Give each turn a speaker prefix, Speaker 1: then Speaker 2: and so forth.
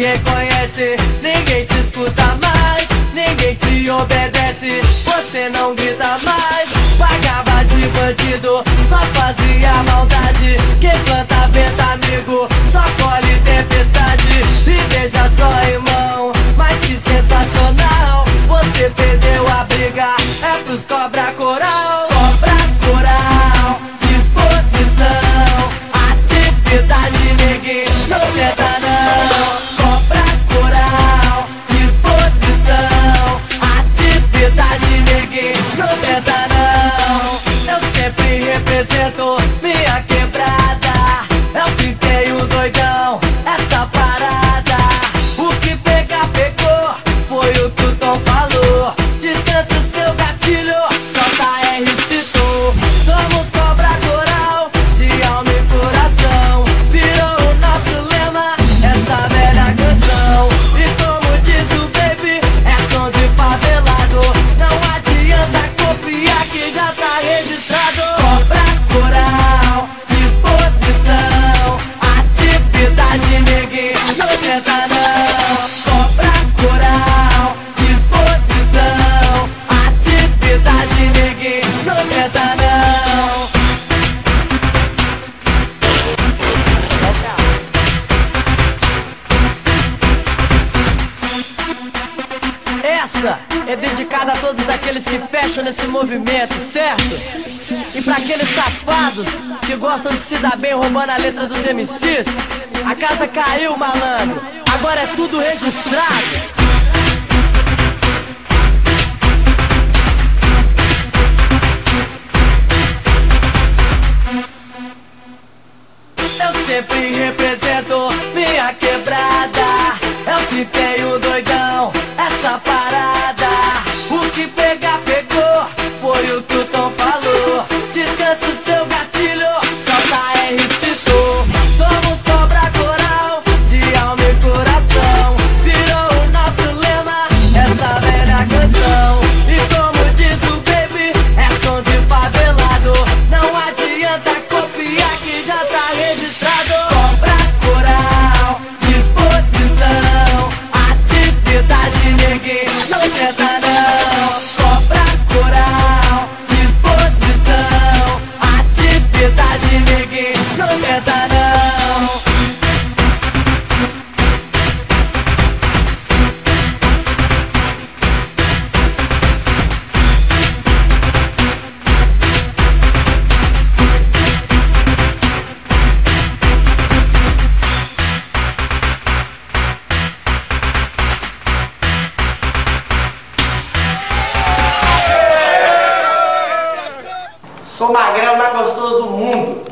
Speaker 1: reconhece, ninguém te escuta mais, ninguém te obedece, você não grita mais. Pagava de bandido, só fazia maldade. Quem planta vento, amigo, só colhe tempestade. E veja só, irmão, mas que sensacional, você perdeu a briga, é pros cobra coral. Cobra coral, disposição, atividade, neguinho, não tenta não. Cobra coral, disposição, atividade, neguinho, não tenta não. Eu sempre represento minha quebrada, eu pintei o doidão, essa parada. O que pegar, pegou, foi o que o Tom falou. Descansa o seu gatilho, solta R, citou. Somos cobra coral, de alma e coração, virou o nosso lema, essa velha canção. E como diz o baby, é som de favelado, não adianta copiar que já tá registrado. Cobra coral, disposição, atividade, neguinho, não tenta não. Cobra coral, disposição, atividade, neguinho, não tenta não. Essa é dedicada a todos aqueles que fecham nesse movimento, certo? E pra aqueles safados que gostam de se dar bem roubando a letra dos MCs, a casa caiu, malandro, agora é tudo registrado. Eu sempre represento minha quebrada, eu pintei o doidão, essa parada. O que pegar, pegou, foi o que o Tom falou. Descansa o seu gatilho, solta R, citou. Somos cobra coral, de alma e coração, virou o nosso lema, essa velha canção. E como diz o baby, é som de favelado, não adianta copiar que já tá registrado. Cobra coral, disposição, atividade, neguinho, não tenta não. Cobra coral, disposição, atividade, neguinho, não tenta não.
Speaker 2: Sou o magrelo mais gostoso do mundo.